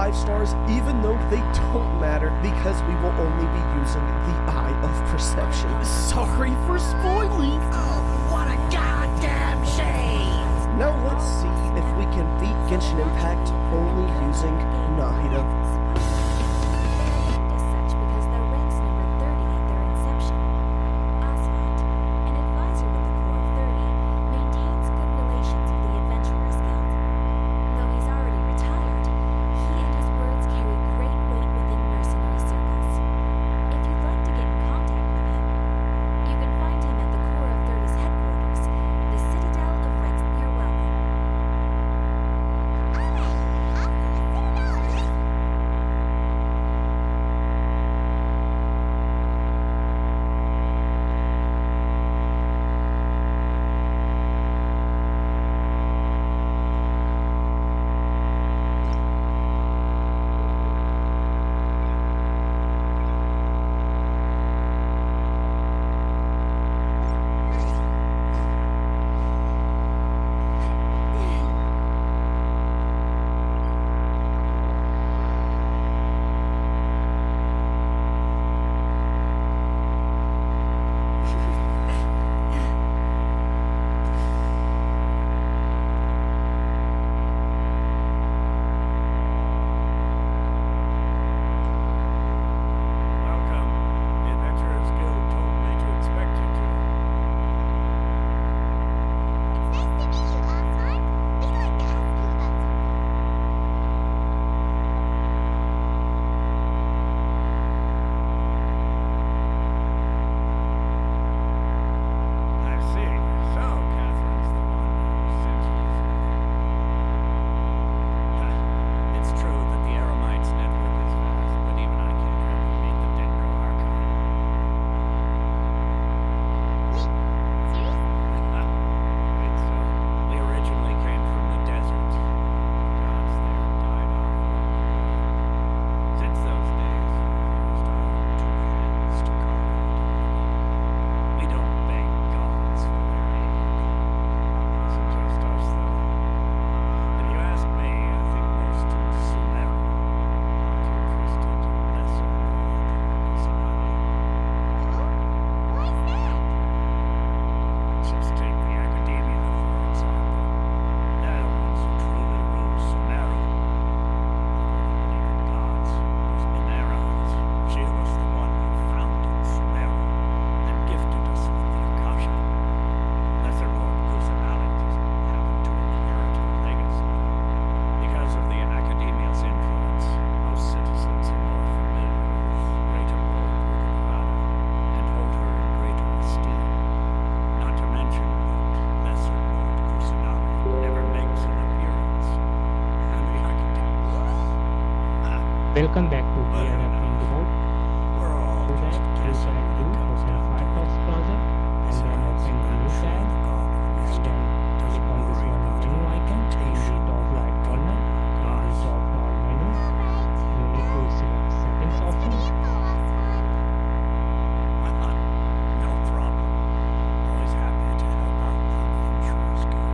5 stars even though they don't matter because we will only be using the Eye of Perception. Sorry for spoiling. Oh, what a goddamn shame! Now let's see if we can beat Genshin Impact only using Nahida. Welcome back to the Road. We're all So that just you guessing can when do it comes open down to Firefox it. browser and then Besides, open the I'm new sure tab the God of and wisdom then doesn't click on this worry one about menu icon in the temptation top right like corner. people In like the us. top down menu, you need to select settings option. No problem. Always happy to help out the Adventurers Guild.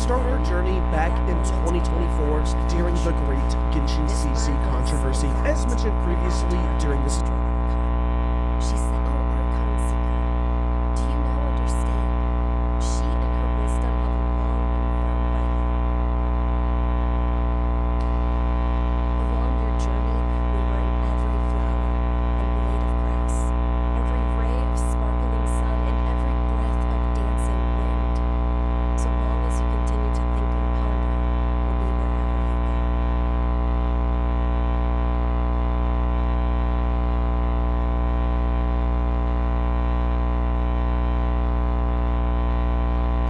start our journey back in 2024 during the great Genshin CC controversy. As mentioned previously during this She said, "Oh, Archon Seeker, do you now understand? She and her wisdom have long been found by you. Along your journey, we were in every flower and blade of grass, every ray of sparkling sun, and every breath of dancing wind. So long as you continue to think and ponder, we'll be wherever you go."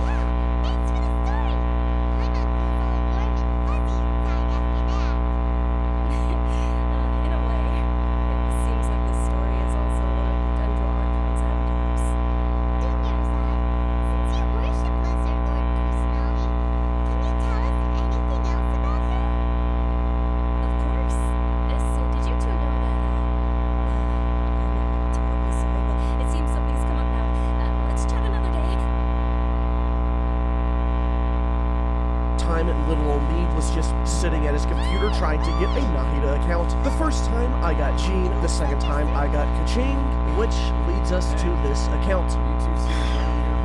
Yeah, thanks for the story. My mouth feels all warm and fuzzy inside after that. In a way, it seems like this story is also one of the Dendro Archon's avatars. Dunyarzad, since you worship Lesser Lord Kusanali, can you tell us anything else about her? Of course. So did you two know that, I'm terribly sorry, but it seems something's come up now. Let's chat another day. time, little old me was just sitting at his computer trying to get a Nahida account. The first time I got Jean, the second time I got Kaching, which leads us to this account.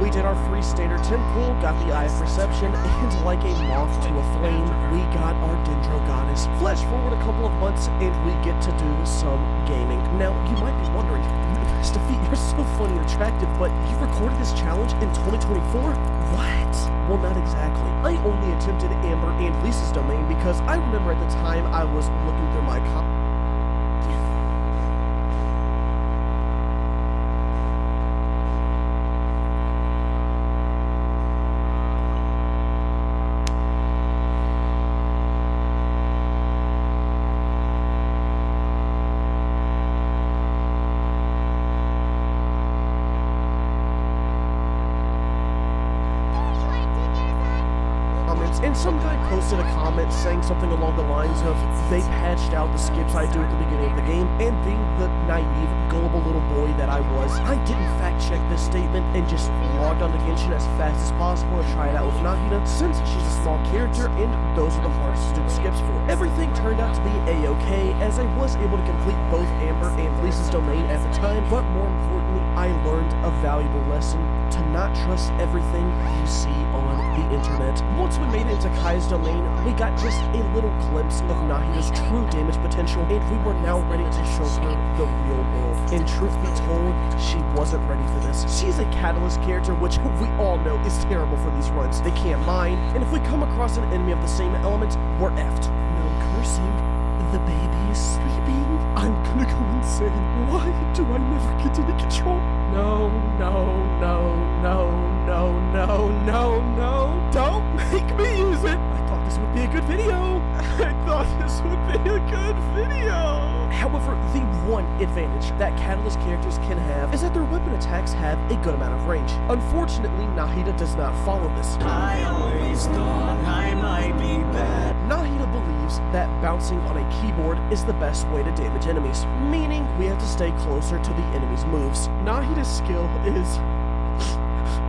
We did our free standard 10 pool, got the Eye of Perception, and like a moth to a flame, we got our Dendro Goddess. Flash forward a couple of months, and we get to do some gaming. Now, you might be wondering, Mr. Feet, you're so funny and attractive, but you recorded this challenge in 2024? What? Well, not exactly. I only attempted Amber and Lisa's domain because I remember at the time I was looking through my comments, and some guy posted a comment saying something along the lines of, they patched out the skips I do at the beginning of the game, and being the naive, gullible little boy that I was, I didn't fact check this statement and just logged onto Genshin as fast as possible to try it out with Nahida, since she's a small character and those are the hardest to do the skips for. Everything turned out to be a-okay, as I was able to complete both Amber and Lisa's domain at the time, but more importantly, I learned a valuable lesson to not trust everything you see on the internet. Once we made it into Kai's domain, we got just a little glimpse of Nahida's true damage potential, and we were now ready to show her the real world. And truth be told, she wasn't ready for this. She's a catalyst character, which we all know is terrible for these runs. They can't mine, and if we come across an enemy of the same element, we're effed. No cursing. The baby is sleeping. I'm gonna go insane. Why do I never get any control? No, no, no, no, no, no, no, no. Don't make me use it. I thought this would be a good video. I thought this would be a good video. However, the one advantage that Catalyst characters can have is that their weapon attacks have a good amount of range. Unfortunately, Nahida does not follow this. I always thought I might be bad. Nahida believes that bouncing on a keyboard is the best way to damage enemies, meaning we have to stay closer to the enemy's moves. Nahida's skill is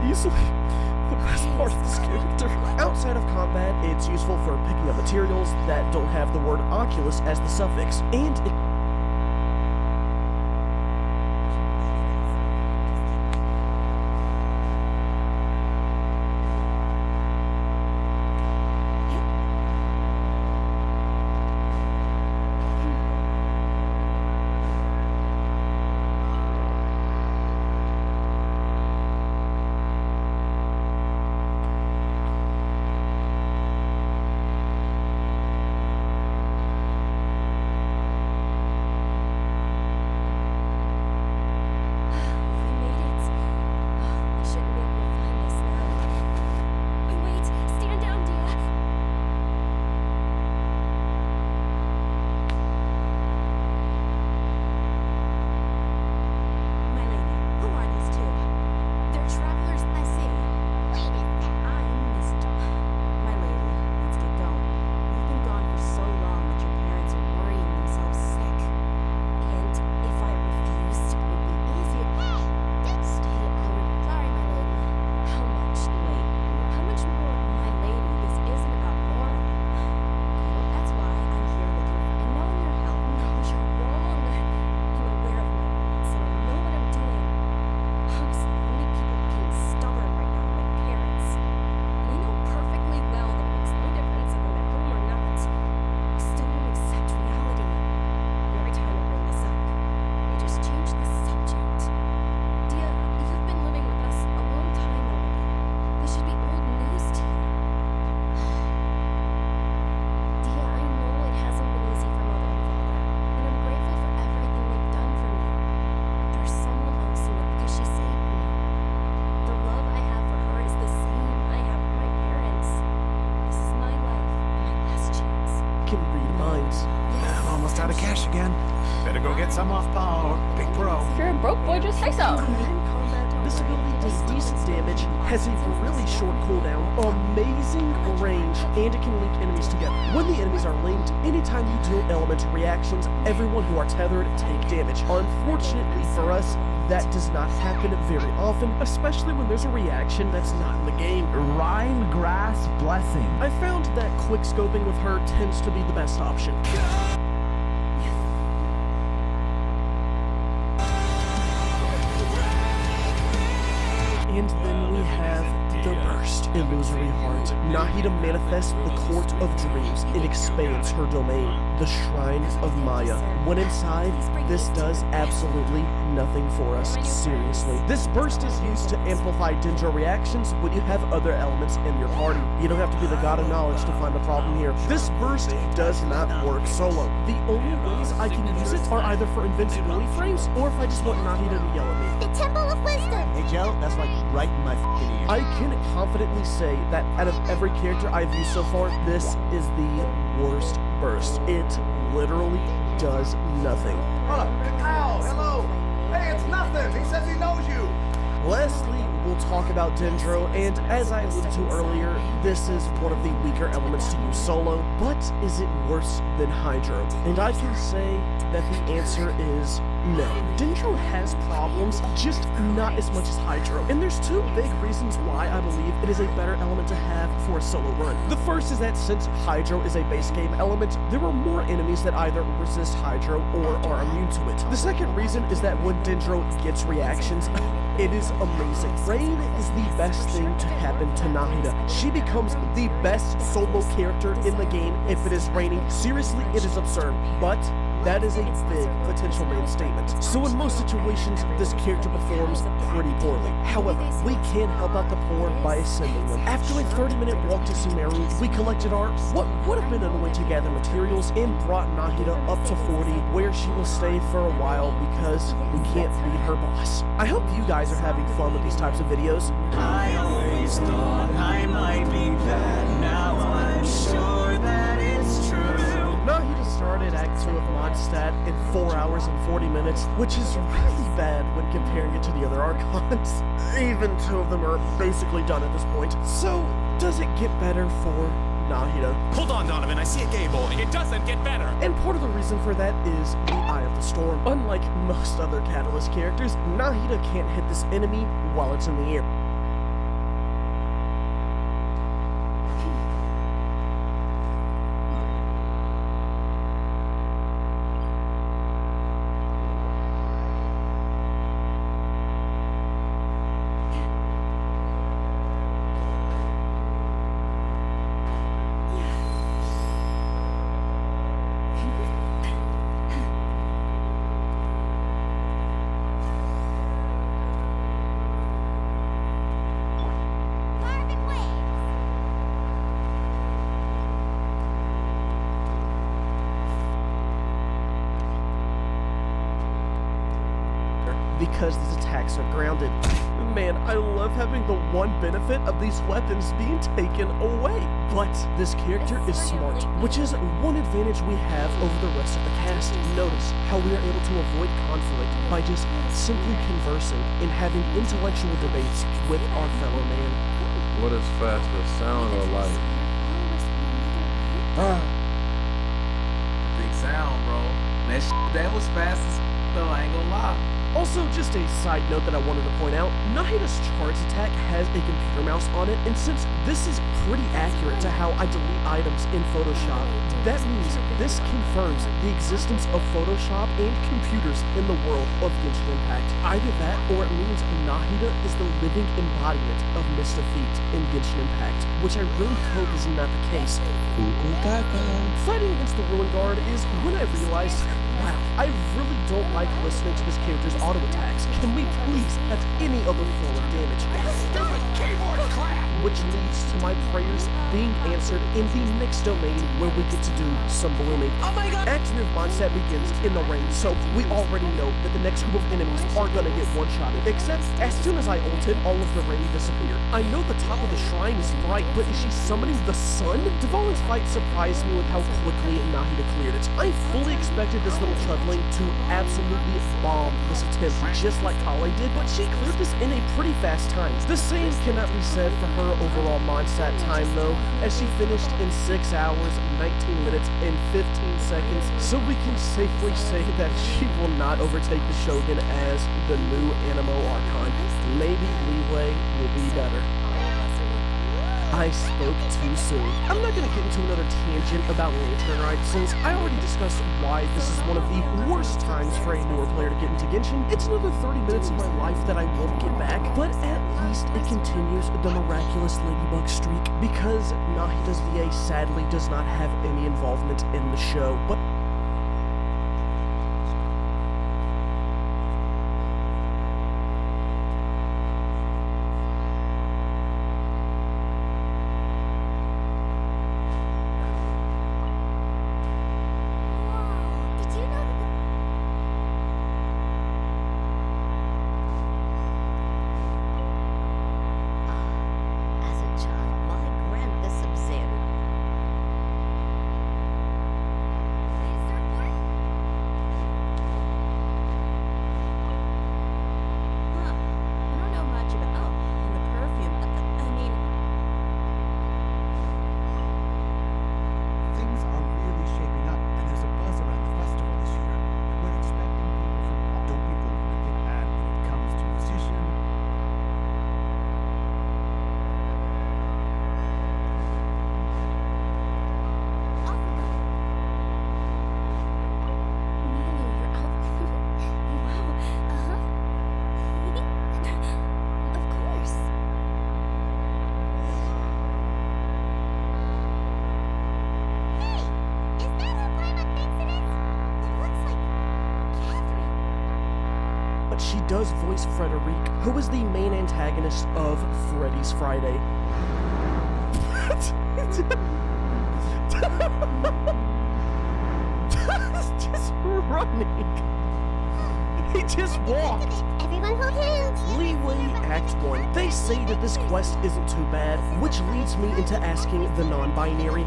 easily the best part of this character. Outside of combat, it's useful for picking up materials that don't have the word Oculus as the suffix, and it out of cash again. Better go get some off power. Big pro. If you're a broke boy, just say so. This ability does decent damage, has a really short cooldown, amazing range, and it can link enemies together. When the enemies are linked, anytime you deal elemental reactions, everyone who are tethered take damage. Unfortunately for us, that does not happen very often, especially when there's a reaction that's not in the game. Rhine Grass Blessing. I found that quick scoping with her tends to be the best option. And then we have the Burst. Illusory Heart. Nahida manifests the Court of Dreams. It expands her domain, the Shrine of Maya. When inside, this does absolutely nothing for us. Seriously. This burst is used to amplify Dendro reactions when you have other elements in your party. You don't have to be the god of knowledge to find the problem here. This burst does not work solo. The only ways I can use it are either for invincibility frames, or if I just want Nahida to yell at me. The Temple of Wisdom. Hey Joe, that's like right in my f***ing ear. I can confidently say that out of every character I've used so far, this is the worst burst. It literally does nothing. Hold up. Ow, hello. Hey, it's nothing. He says he knows you. Lastly, we'll talk about Dendro, and as I alluded to earlier, this is one of the weaker elements to use solo, but is it worse than Hydro? And I can say that the answer is no. Dendro has problems, just not as much as Hydro. And there's two big reasons why I believe it is a better element to have for a solo run. The first is that since Hydro is a base game element, there are more enemies that either resist Hydro or are immune to it. The second reason is that when Dendro gets reactions, it is amazing. Rain is the best thing to happen to Nahida. She becomes the best solo character in the game if it is raining. Seriously, it is absurd, but that is a big potential main statement. So in most situations, this character performs pretty poorly. However, we can help out the poor by ascending them. After a 30-minute walk to Sumeru, we collected our what would have been annoying to gather materials and brought Nahida up to 40, where she will stay for a while because we can't beat her boss. I hope you guys are having fun with these types of videos. I always thought I might be bad. Now I'm sure that it's true. Nahida started Act 2 of Mondstadt in 4 hours and 40 minutes, which is really bad when comparing it to the other Archons. Even 2 of them are basically done at this point. So, does it get better for Nahida? Hold on, Donovan. I see a gay boy. It doesn't get better. And part of the reason for that is the Eye of the Storm. Unlike most other Catalyst characters, Nahida can't hit this enemy while it's in the air. Carving waves. Because these attacks are grounded. Man, I love having the one benefit of these weapons being taken away. But this character is smart, which is one advantage we have over the rest of the cast. Notice how we are able to avoid conflict by just simply conversing and having intellectual debates with our fellow man. What is faster, sound or light? Big sound, bro. That was fast as though, I ain't gonna lie. Also, just a side note that I wanted to point out, Nahida's charge attack has a computer mouse on it, and since this is pretty accurate to how I delete items in Photoshop, that means this confirms the existence of Photoshop and computers in the world of Genshin Impact. Either that, or it means Nahida is the living embodiment of Mr. Feet in Genshin Impact, which I really hope is not the case. Fighting against the Ruin Guard is when I realized, wow, I really don't like listening to this character's auto attacks. Can we please have any other form of damage? Stupid keyboard crap! which leads to my prayers being answered in the next domain where we get to do some blooming. Oh my god! Act 3 of Mindset begins in the rain, so we already know that the next group of enemies are gonna get one-shotted. Except, as soon as I ulted, all of the rain disappeared. I know the top of the shrine is bright, but is she summoning the sun? Dvalin's fight surprised me with how quickly Nahida cleared it. I fully expected this little chudling to absolutely bomb this attempt, just like Kale did, but she cleared this in a pretty fast time. The same cannot be said for her overall Mindset time, though, as she finished in 6 hours, 19 minutes, and 15 seconds, so we can safely say that she will not overtake the Shogun as the new Animo Archon. Maybe Leeway will be better. I spoke too soon. I'm not gonna get into another tangent about Lantern Ride since I already discussed why this is one of the worst times for a newer player to get into Genshin. It's another 30 minutes of my life that I won't get back, but at least it continues the miraculous Ladybug streak because Nahida's VA sadly does not have any involvement in the show. But Did you know that As a child, my grandpa subsided. Huh. I don't know much about. Oh, and the perfume. I mean, Things are really shaping up, and there's a buzz around the festival this year. We're expecting people from all. Don't be the wicked bad when it comes to musician. Milo, your outfit? Wow. Uh-huh. Of course. Hey, is that who Paimon thinks it is? It looks like Catherine. But she does voice Frederique, who is the main antagonist of Freddy's Friday. He's just running. He just walked. Everyone hold hands. Leeway Act 1. They say that this quest isn't too bad, which leads me into asking the non-binary.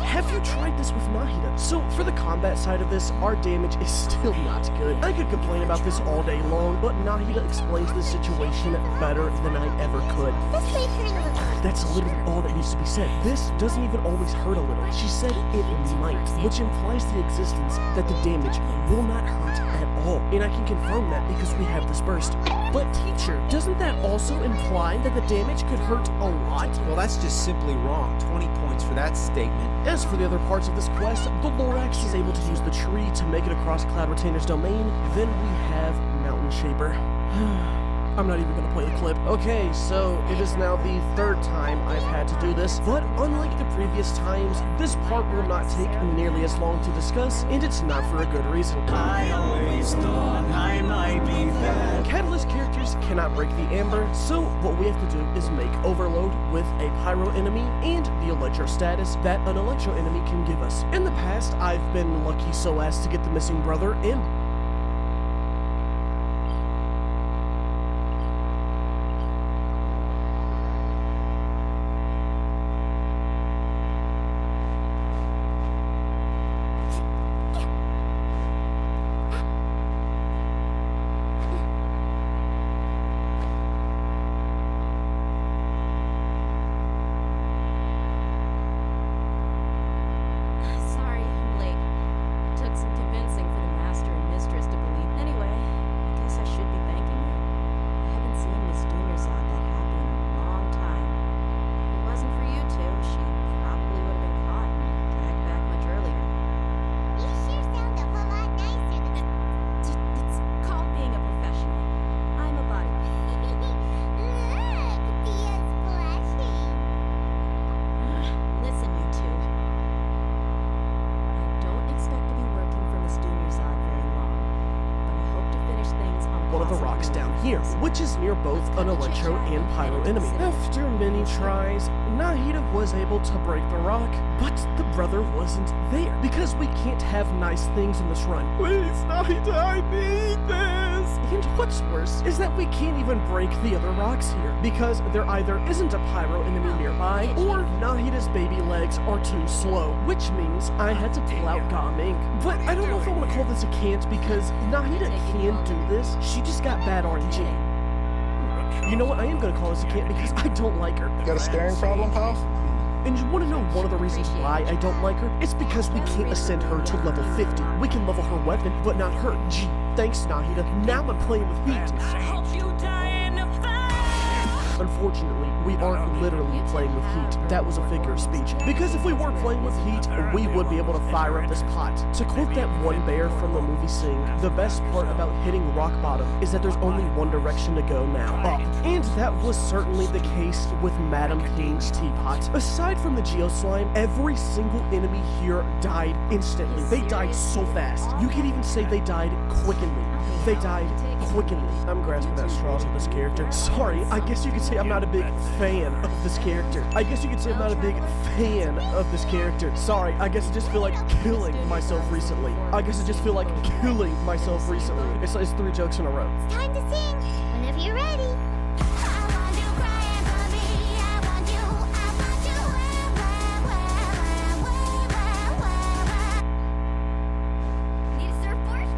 Have you tried this with Nahida? So, for the combat side of this, our damage is still not good. I could complain about this all day long, but Nahida explains this situation better than I ever could. This may hurt a little. That's literally all that needs to be said. This doesn't even always hurt a little. She said it might, which implies the existence that the damage will not hurt at all. And I can confirm that because we have this burst. But teacher, doesn't that also imply that the damage could hurt a lot? Well, that's just simply wrong. 20 points for that statement. As for the other parts of this quest, the Lorax is able to use the tree to make it across Cloud Retainer's domain. Then we have Mountain Shaper. I'm not even gonna play the clip. Okay, so it is now the 3rd time I've had to do this, but unlike the previous times, this part will not take nearly as long to discuss, and it's not for a good reason. I always thought I might be bad. Catalyst characters cannot break the amber, so what we have to do is make overload with a pyro enemy and the electro status that an electro enemy can give us. In the past, I've been lucky so as to get the missing brother and sorry I'm late. Took some convincing for the master and X down here, which is near both an electro and pyro enemy. After many tries, Nahida was able to break the rock, but the brother wasn't there, because we can't have nice things in this run. Please, Nahida, I need this! And what's worse is that we can't even break the other rocks here, because there either isn't a pyro enemy nearby, or Nahida's baby legs are too slow, which means I had to pull out Gaming. But I don't know if I want to call this a can't, because Nahida can do this, she just got bad RNG. You know what, I am going to call this a can't because I don't like her. Got a staring problem, pal? And you want to know one of the reasons why I don't like her? It's because we can't ascend her to level 50. We can level her weapon, but not her. Gee, thanks Nahida. Now I'm playing with heat. Unfortunately, we aren't literally playing with heat. That was a figure of speech. Because if we were playing with heat, we would be able to fire up this pot. To quote that one bear from the movie Sing, the best part about hitting rock bottom is that there's only one direction to go now, up. And that was certainly the case with Madam King's teapot. Aside from the Geo Slime, every single enemy here died instantly. They died so fast. You could even say they died quickeningly. They died quickeningly. I'm grasping at straws with this character. Sorry, I guess you could say I'm not a big fan of this character. I guess you could say I'm not a big fan of this character. Sorry, I guess I just feel like killing myself recently. I guess I just feel like killing myself recently. It's 3 jokes in a row. It's time to sing whenever you're ready. Need a surfboard?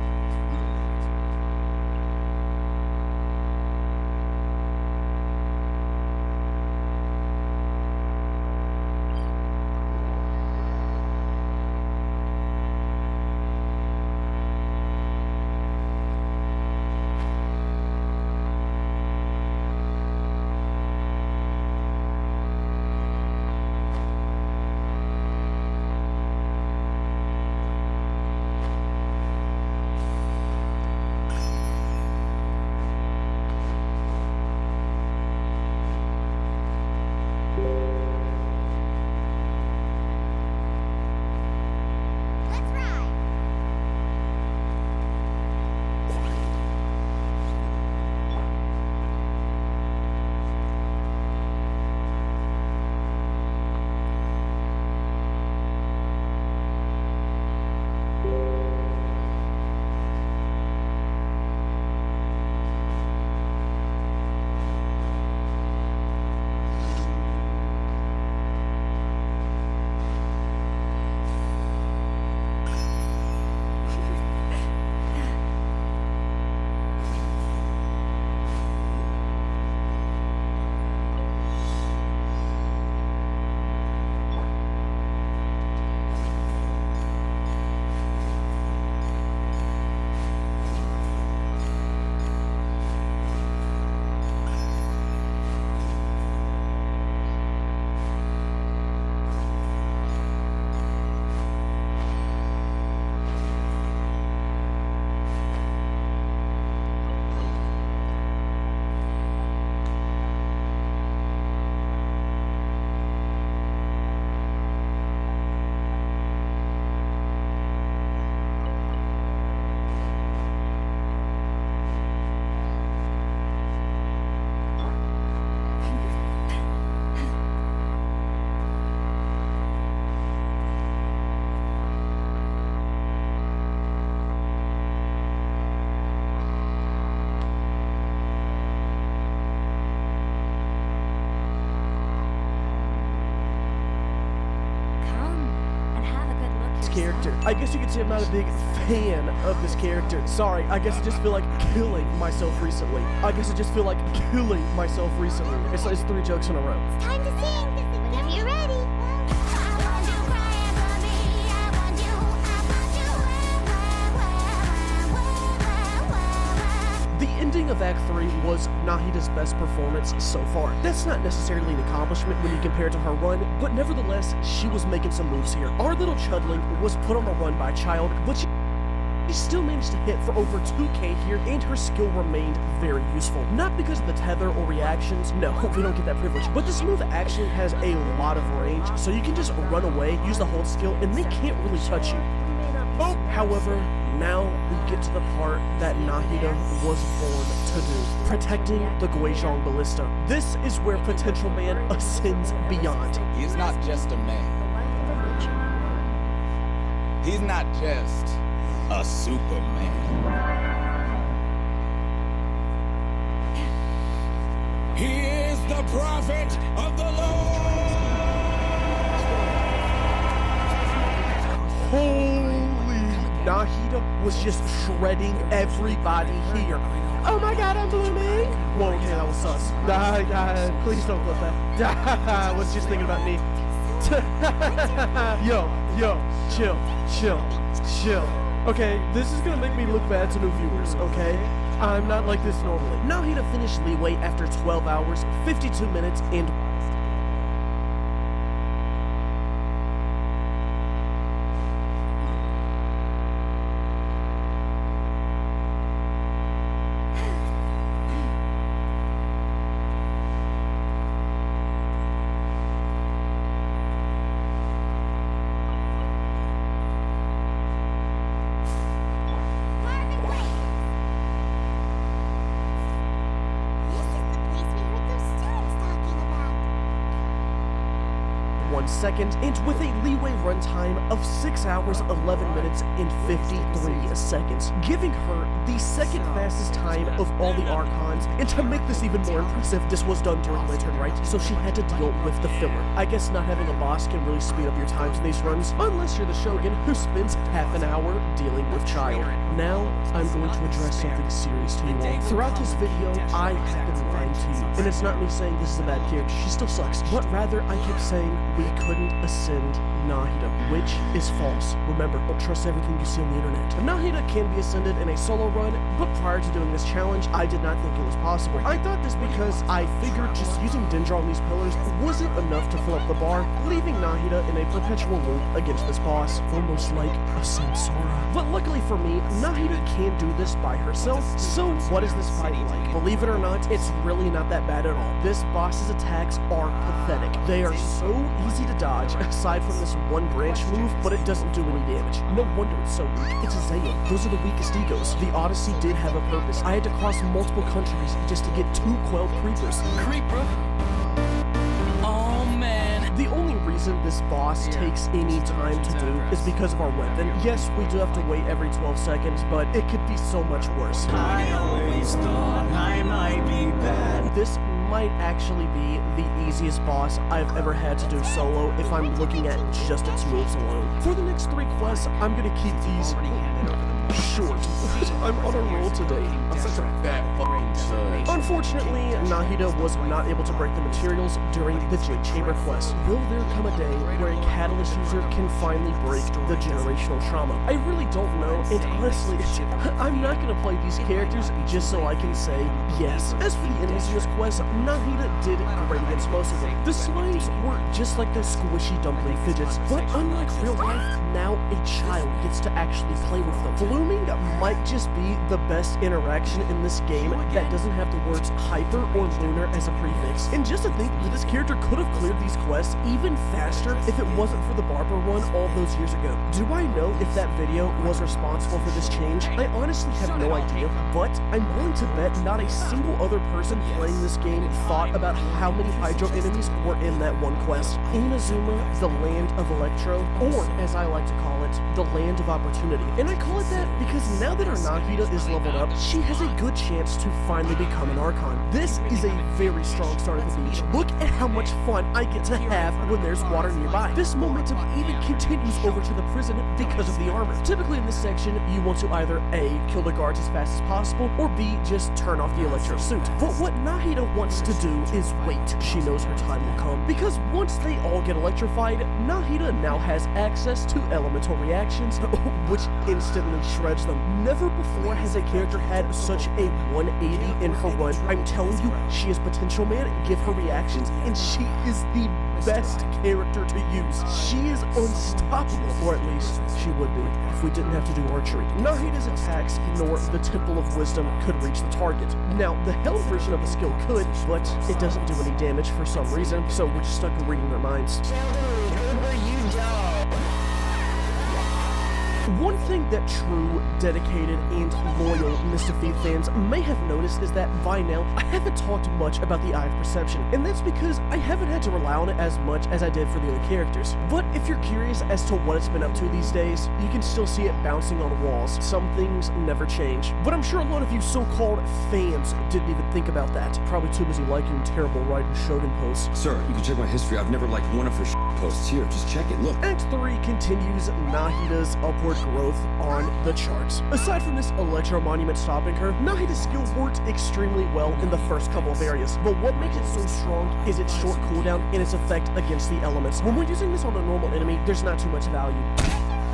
Let's ride. Character. I guess you could say I'm not a big fan of this character. Sorry, I guess I just feel like killing myself recently. I guess I just feel like killing myself recently. It's 3 jokes in a row. It's time to sing whenever you're ready. The ending of Act 3 was Nahida's best performance so far. That's not necessarily an accomplishment when you compare it to her run, but nevertheless, she was making some moves here. Our little chudling was put on the run by Child, but she She still managed to hit for over 2k here, and her skill remained very useful. Not because of the tether or reactions, no, we don't get that privilege, but this move actually has a lot of range, so you can just run away, use the hold skill, and they can't really touch you. Oh, however, now we get to the part that Nahida was born to do, protecting the Guizhong Ballista. This is where Potential Man ascends beyond. He's not just a man. He's not just a Superman. He is the prophet of the Lord! Holy, Nahida was just shredding everybody here. Oh my god, I'm blooming! Whoa, okay, that was sus. Please don't clip that. Was just thinking about me. yo, chill. Okay, this is gonna make me look bad to new viewers, okay? I'm not like this normally. Nahida finished Leeway after 12 hours, 52 minutes, and Marvin, wait! This is the place we heard those students talking about. 1 second, and with a Leeway runtime of 6 hours, 11 minutes, and 53 seconds, giving her the second fastest time of all the Archons. And to make this even more impressive, this was done during Lantern, right? So she had to deal with the filler. I guess not having a boss can really speed up your times in these runs, unless you're the Shogun who spends half an hour dealing with Child. Now, I'm going to address something serious to you all. Throughout this video, I have been lying to you. And it's not me saying this is a bad character, she still sucks. But rather, I kept saying we couldn't ascend Nahida, which is false. Remember, don't trust everything you see on the internet. Nahida can be ascended in a solo run, but prior to doing this challenge, I did not think it was possible. I thought this because I figured just using Dendra on these pillars wasn't enough to fill up the bar, leaving Nahida in a perpetual loop against this boss, almost like a Samsara. But luckily for me, Nahida can do this by herself, so what is this fight like? Believe it or not, it's really not that bad at all. This boss's attacks are pathetic. They are so easy to dodge, aside from this one branch move, but it doesn't do any damage. No wonder it's so weak. It's a Zaya. Those are the weakest egos. The Odyssey did have a purpose. I had to cross multiple countries just to get 2 Quelled Creepers. Creeper. Oh man. The only reason this boss takes any time to do is because of our weapon. Yes, we do have to wait every 12 seconds, but it could be so much worse. I always thought I might be bad. This might actually be the easiest boss I've ever had to do solo if I'm looking at just its moves alone. For the next 3 quests, I'm gonna keep these short. I'm on a roll today. I'm such a bad fucking son. Unfortunately, Nahida was not able to break the materials during the Jade Chamber quest. Will there come a day where a Catalyst user can finally break the generational trauma? I really don't know, and honestly, I'm not gonna play these characters just so I can say yes. As for the enemies in this quest, Nahida did great against most of them. The slimes were just like the squishy dumpling fidgets, but unlike real life, now a child gets to actually play with them. Blooming might just be the best interaction in this game that doesn't have the words hyper or lunar as a prefix. And just to think that this character could have cleared these quests even faster if it wasn't for the barber one all those years ago. Do I know if that video was responsible for this change? I honestly have no idea, but I'm willing to bet not a single other person playing this game thought about how many Hydro enemies were in that one quest. Inazuma, the land of Electro, or as I like to call it, the land of opportunity. And I call it that because now that our Nahida is leveled up, she has a good chance to finally become an Archon. This is a very strong start at the beach. Look at how much fun I get to have when there's water nearby. This momentum even continues over to the prison because of the armor. Typically in this section, you want to either A, kill the guards as fast as possible, or B, just turn off the Electro suit. But what Nahida wants to do is wait. She knows her time will come. Because once they all get electrified, Nahida now has access to elemental reactions, which instantly shreds them. Never before has a character had such a 180 in her run. I'm telling you, she is Potential Man, give her reactions, and she is the best character to use. She is unstoppable, or at least she would be if we didn't have to do archery. Nahida's attacks nor the Temple of Wisdom could reach the target. Now, the held version of the skill could, but it doesn't do any damage for some reason, so we're just stuck reading their minds. One thing that true, dedicated, and loyal Mr. Feet fans may have noticed is that by now, I haven't talked much about the Eye of Perception, and that's because I haven't had to rely on it as much as I did for the other characters. But if you're curious as to what it's been up to these days, you can still see it bouncing on walls. Some things never change. But I'm sure a lot of you so-called fans didn't even think about that. Probably too busy liking terrible Raiden Shogun posts. Sir, you can check my history. I've never liked one of her posts. Here, just check it. Look. Act 3 continues Nahida's upward growth on the charts. Aside from this Electro Monument stopping her, Nahida's skill worked extremely well in the first couple of areas, but what makes it so strong is its short cooldown and its effect against the elements. When we're using this on a normal enemy, there's not too much value.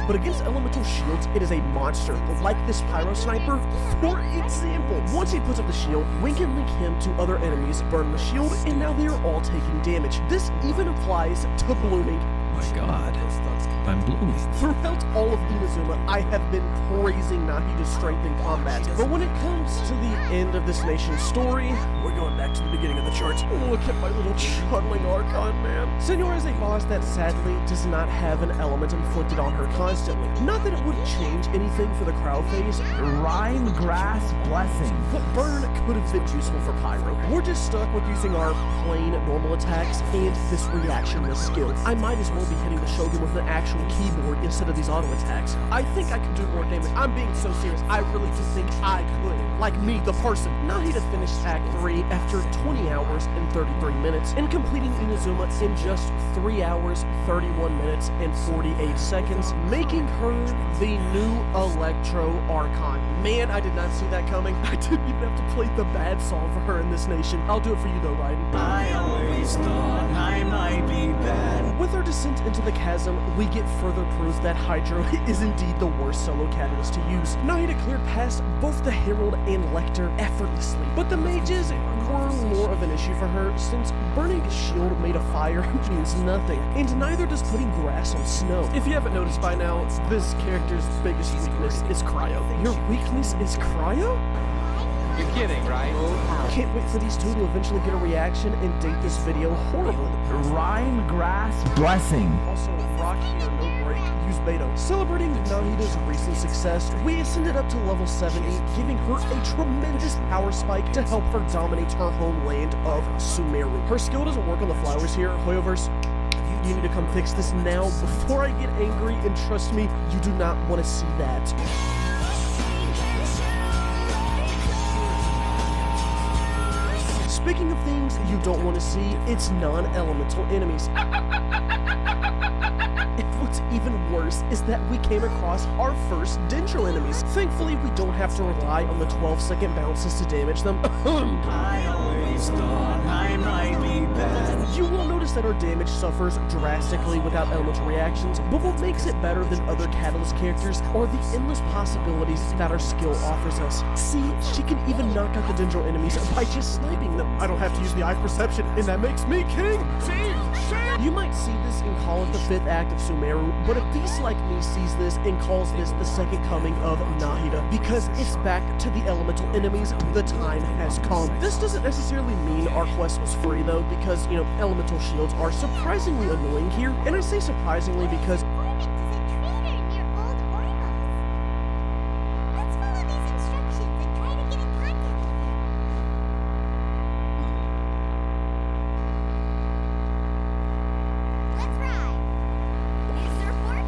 But against elemental shields, it is a monster, like this Pyro Sniper. For example, once he puts up the shield, we can link him to other enemies, burn the shield, and now they are all taking damage. This even applies to blooming. My God, I'm blooming. Throughout all of Inazuma, I have been praising Nahida's strength in combat, but when it comes to the end of this nation's story, we're going back to the beginning of the charts. Look at my little chuddling Archon, man. Senora is a boss that sadly does not have an element inflicted on her constantly. Not that it would change anything for the crowd phase. Rhyme Grass Blessing. But burn could have been useful for Pyro. We're just stuck with using our plain normal attacks and this reactionless skill. I might as well be hitting the Shogun with an actual keyboard instead of these auto attacks. I think I could do more damage. I'm being so serious. I really do think I could. Like me, the person. Nahida finished Act 3 after 20 hours and 33 minutes and completing Inazuma in just 3 hours, 31 minutes, and 48 seconds, making her the new Electro Archon. Man, I did not see that coming. I didn't even have to play the bad song for her in this nation. I'll do it for you though, Raiden. I always thought I might be bad. With our descent into the chasm, we get further proof that Hydro is indeed the worst solo catalyst to use. Nahida cleared past both the Herald and Lecter effortlessly, but the mages were more of an issue for her since burning a shield made of fire means nothing, and neither does putting grass on snow. If you haven't noticed by now, this character's biggest weakness is cryo. Your weakness is cryo? You're kidding, right? Can't wait for these two to eventually get a reaction and date this video horribly. Rhyme Grass Blessing. Also, rock here, no break, use Beto. Celebrating Nahida's recent success, we ascended up to level 70, giving her a tremendous power spike to help her dominate her homeland of Sumeru. Her skill doesn't work on the flowers here, Hoyoverse. You need to come fix this now before I get angry, and trust me, you do not want to see that. Speaking of things you don't want to see, it's non-elemental enemies. And what's even worse is that we came across our first Dendro enemies. Thankfully, we don't have to rely on the 12-second bounces to damage them. I always thought I might be bad. You will notice that our damage suffers drastically without elemental reactions, but what makes it better than other Catalyst characters are the endless possibilities that our skill offers us. See, she can even knock out the Dendro enemies by just sniping them. I don't have to use the Eye of Perception, and that makes me king! You might see this and call it the 5th act of Sumeru, but a beast like me sees this and calls this the second coming of Nahida, because it's back to the elemental enemies. The time has come. This doesn't necessarily mean our quest was free though, because, you know, elemental shields are surprisingly annoying here, and I say surprisingly because Informant is a traitor near Old Ormos. Let's follow these instructions and try to get in contact with him. Let's ride. Need a surfboard?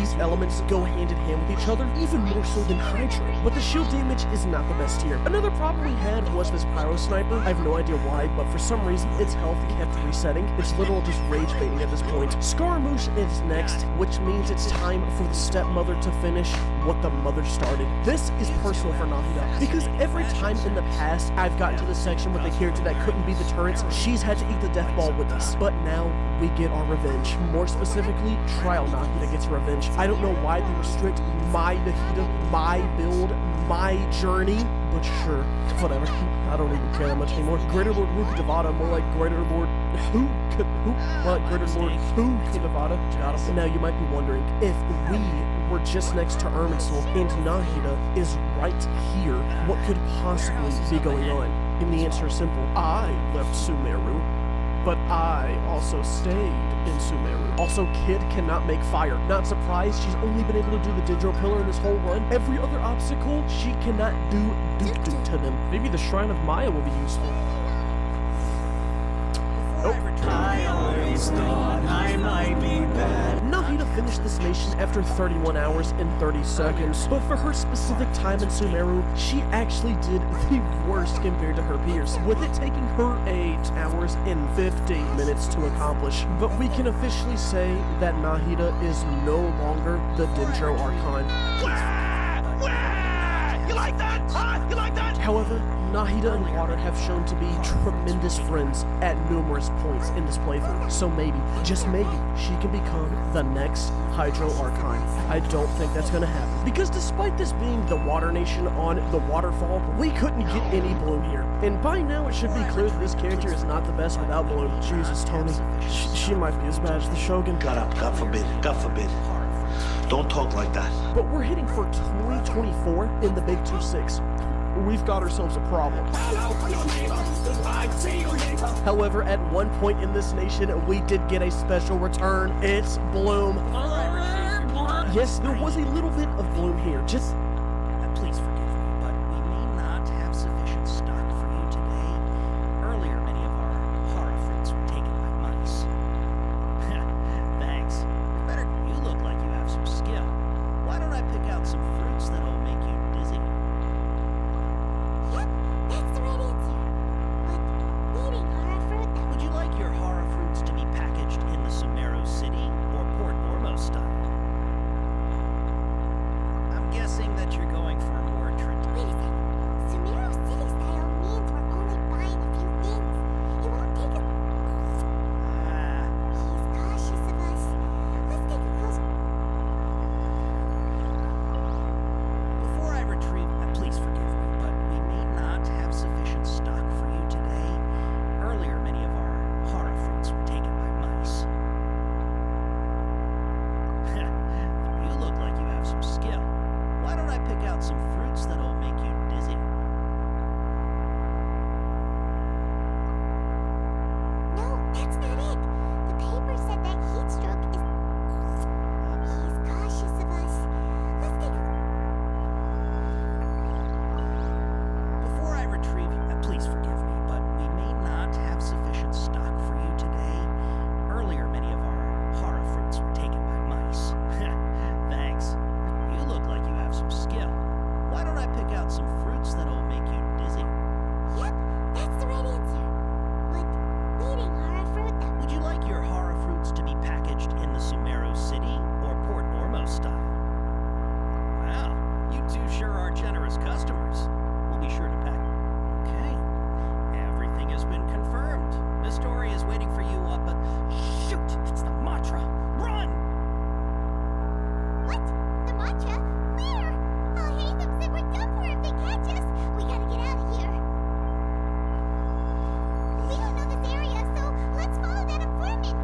these elements go hand in hand with each other, even more so than Hydra. But the shield damage is not the best here. Another problem we had was this Pyro Sniper. I have no idea why, but for some reason its health kept resetting. It's literal just rage baiting at this point. Scaramouche is next, which means it's time for the stepmother to finish what the mother started. This is personal for Nahida, because every time in the past I've gotten to the section with a character that couldn't be the turrets, she's had to eat the death ball with us. But now we get our revenge. More specifically, Trial Nahida gets revenge. I don't know why they restrict my Nahida, my build, my journey, but sure, whatever. I don't even care that much anymore. Greater Lord Who Devada, more like Greater Lord Who? More like Greater Lord Who Devada. Got him. Now you might be wondering, if we were just next to Irminsul and Nahida is right here, what could possibly be going on? And the answer is simple. I left Sumeru, but I also stayed in Sumeru. Also, Kid cannot make fire. Not surprised, she's only been able to do the Dendro Pillar in this whole run. Every other obstacle, she cannot do Duke to them. Maybe the Shrine of Maya will be useful. Nope. I always thought I might be bad. Nahida finished this nation after 31 hours and 30 seconds, but for her specific time in Sumeru, she actually did the worst compared to her peers, with it taking her 8 hours and 15 minutes to accomplish. But we can officially say that Nahida is no longer the Dendro Archon. You like that? Huh? You like that? However, Nahida and Water have shown to be tremendous friends at numerous points in this playthrough, so maybe, just maybe, she can become the next Hydro Archon. I don't think that's gonna happen, because despite this being the Water Nation on the waterfall, we couldn't get any Bloom here. And by now it should be clear that this character is not the best without Bloom. Jesus, Tony. She might be as bad as the Shogun. God forbid. God forbid. Don't talk like that. But we're hitting for 2024 in the Big 2-6. We've got ourselves a problem. However, at one point in this nation, we did get a special return. It's Bloom. Yes, there was a little bit of Bloom here. Just Please forgive me, but we may not have sufficient stock for you today. Earlier, many of our horror fruits were taken by mice. Thanks. Better, you look like you have some skill. Why don't I pick out some fruits that'll make you dizzy? Yep, that's the right answer. But eating horror fruit that Would you like your horror fruits to be packaged in the Sumeru City or Port Ormo style? I'm guessing that you're going for a more traditional. Wait a sec. Sumeru City style means we're only buying a few things. It won't take a... He's cautious of us. Let's take a close... Before I retrieve, please forgive me, but we may not have sufficient stock for you today. Earlier, many of our horror fruits were taken by mice. You look like you have some skill. Why don't I pick out some fruits that'll make you dizzy? No, that's not it. The paper said that heat stroke is... He's cautious of us. Let's take a... Before I retrieve, please forgive me, but we may not have sufficient stock for you today. Earlier, many of our horror fruits were taken by mice. Thanks. You look like you have some skill. Why don't I pick out some fruits that'll make you dizzy? Yep, that's the right answer. But eating horror fruit that... Would you like your horror fruits to be packaged in the Sumeru City or Port Ormo style? Wow, you two sure are generous customers. We'll be sure to pack. Okay, everything has been confirmed. Miss Dory is waiting for you up at... Shoot, it's the mantra. Run! What? The mantra? Where? Oh, hey, them said we're done for if they catch us. We gotta get out of here. We don't know this area, so let's follow that informant.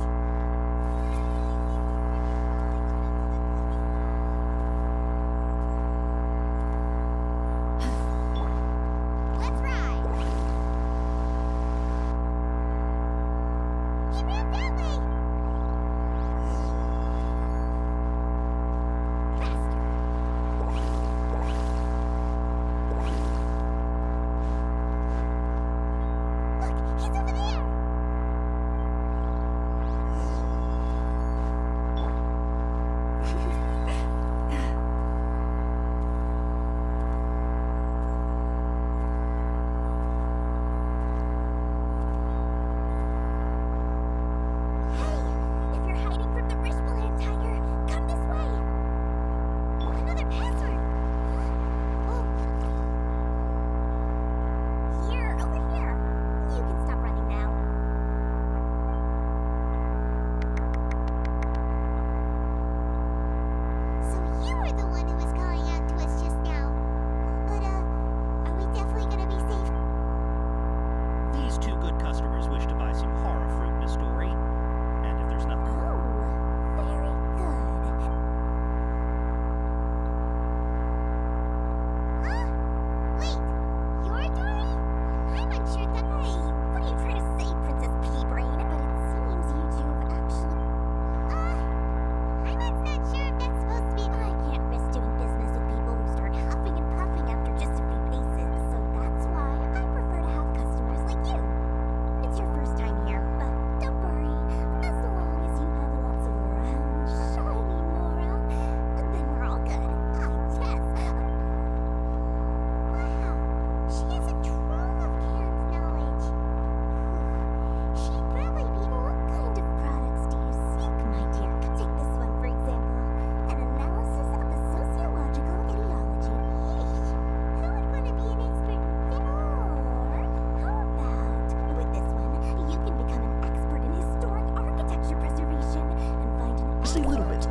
Let's ride. He ran that way.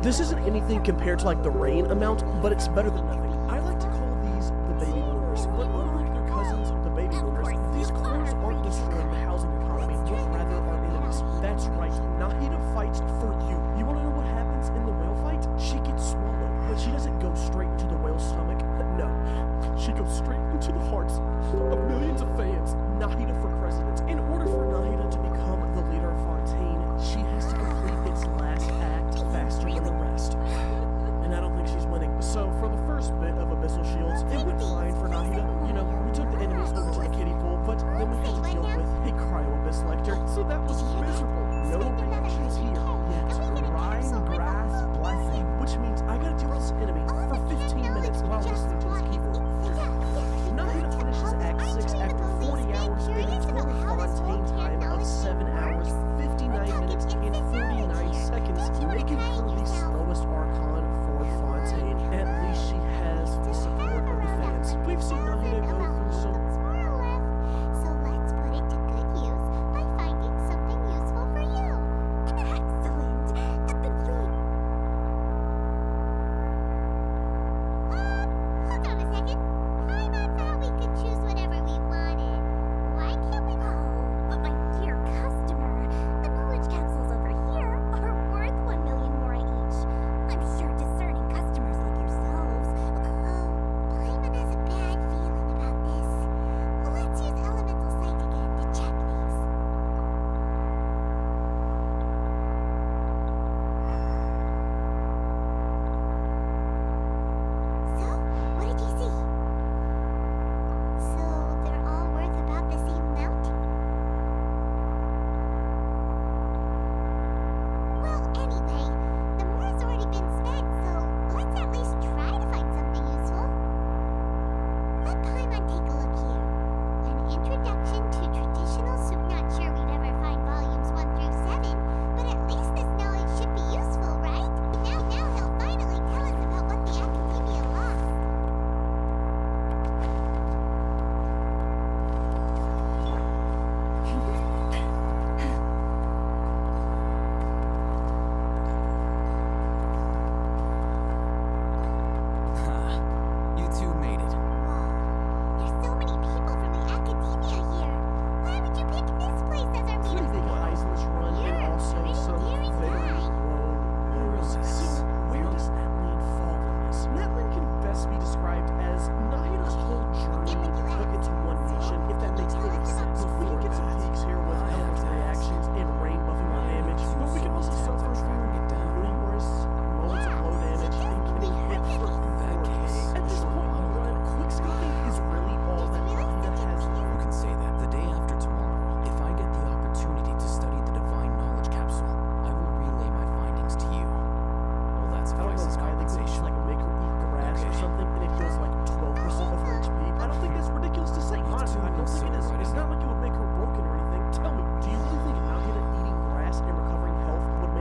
This isn't anything compared to like the rain amount, but it's better than nothing. I like to call these the baby boomers, but unlike their cousins, the baby boomers, these cores aren't destroying the housing economy, but rather our enemies. That's right, Nahida fights for you. You wanna know what happens in the whale fight? She gets swallowed, but she doesn't go straight into the whale's stomach. No, she goes straight into the hearts of millions of fans. Nahida for president. In order for Nahida to become the leader of Fontaine, she has to complete its last act faster than the rest. And I don't think she's winning. So for the first bit of Abyssal Shields, it went fine for Nahida. You know, we took the enemies over to the kiddie pool, but then we had to deal with a Cryo-Abyss Lecter, so that was miserable. No reactions here yet. Rhyme grass blessing. Which means I gotta deal with this enemy for 15 minutes while listening to this keyboard. Nahida finishes Act 6 after 40 hours in a total Fontaine time of 7 hours, 59 minutes, and 49 seconds, making her the slowest Archon for Fontaine. At least she has the support of the fans. We've seen Nahida go through some... So let's put it to good use by finding something useful for you. Excellent. Hold on a second. I thought we could choose whatever we wanted. Why can't we? Oh, but my dear customer, the knowledge capsules over here are worth 1 million more each. I'm sure discerning customers like yourselves. Paimon has a bad feeling about this. Let's use elemental sight again to check these. So, what did you see? So, they're all worth about the same amount? Well, anyway, the more's already been spent, so let's at least try to find something useful. Let Paimon take a look here. An introduction to traditional soup. Not sure we'd ever find volumes 1 through 7, but at least this knowledge should be useful, right? Now he'll finally tell us about what the academia lost. You two made it. There's so many people from the academia here. Why would you pick this place as our pretty meeting big spot? Isless run and also some very low. So where does Natlan fall in this? Natlan can best be described as Nahida's whole journey put into one nation, if that makes any sense. We can get some peaks here with Elder's reactions and rain buffing our damage, but we can also suffer from numerous moments of low damage and getting hit for 4K. At this point in the run, quickscoping is really all that Nahida has. You can say that. The day after tomorrow, if I get the opportunity to study the divine knowledge capsule, I will relay my findings to you. Well, that I don't know suffices why they could just compensation. like make her eat grass or something and it heals like 12% of her HP. I don't think that's ridiculous to say. Honestly, I don't think it is. It's not like it would make her broken or anything. Tell me, do you really think Nahida eating grass and recovering health would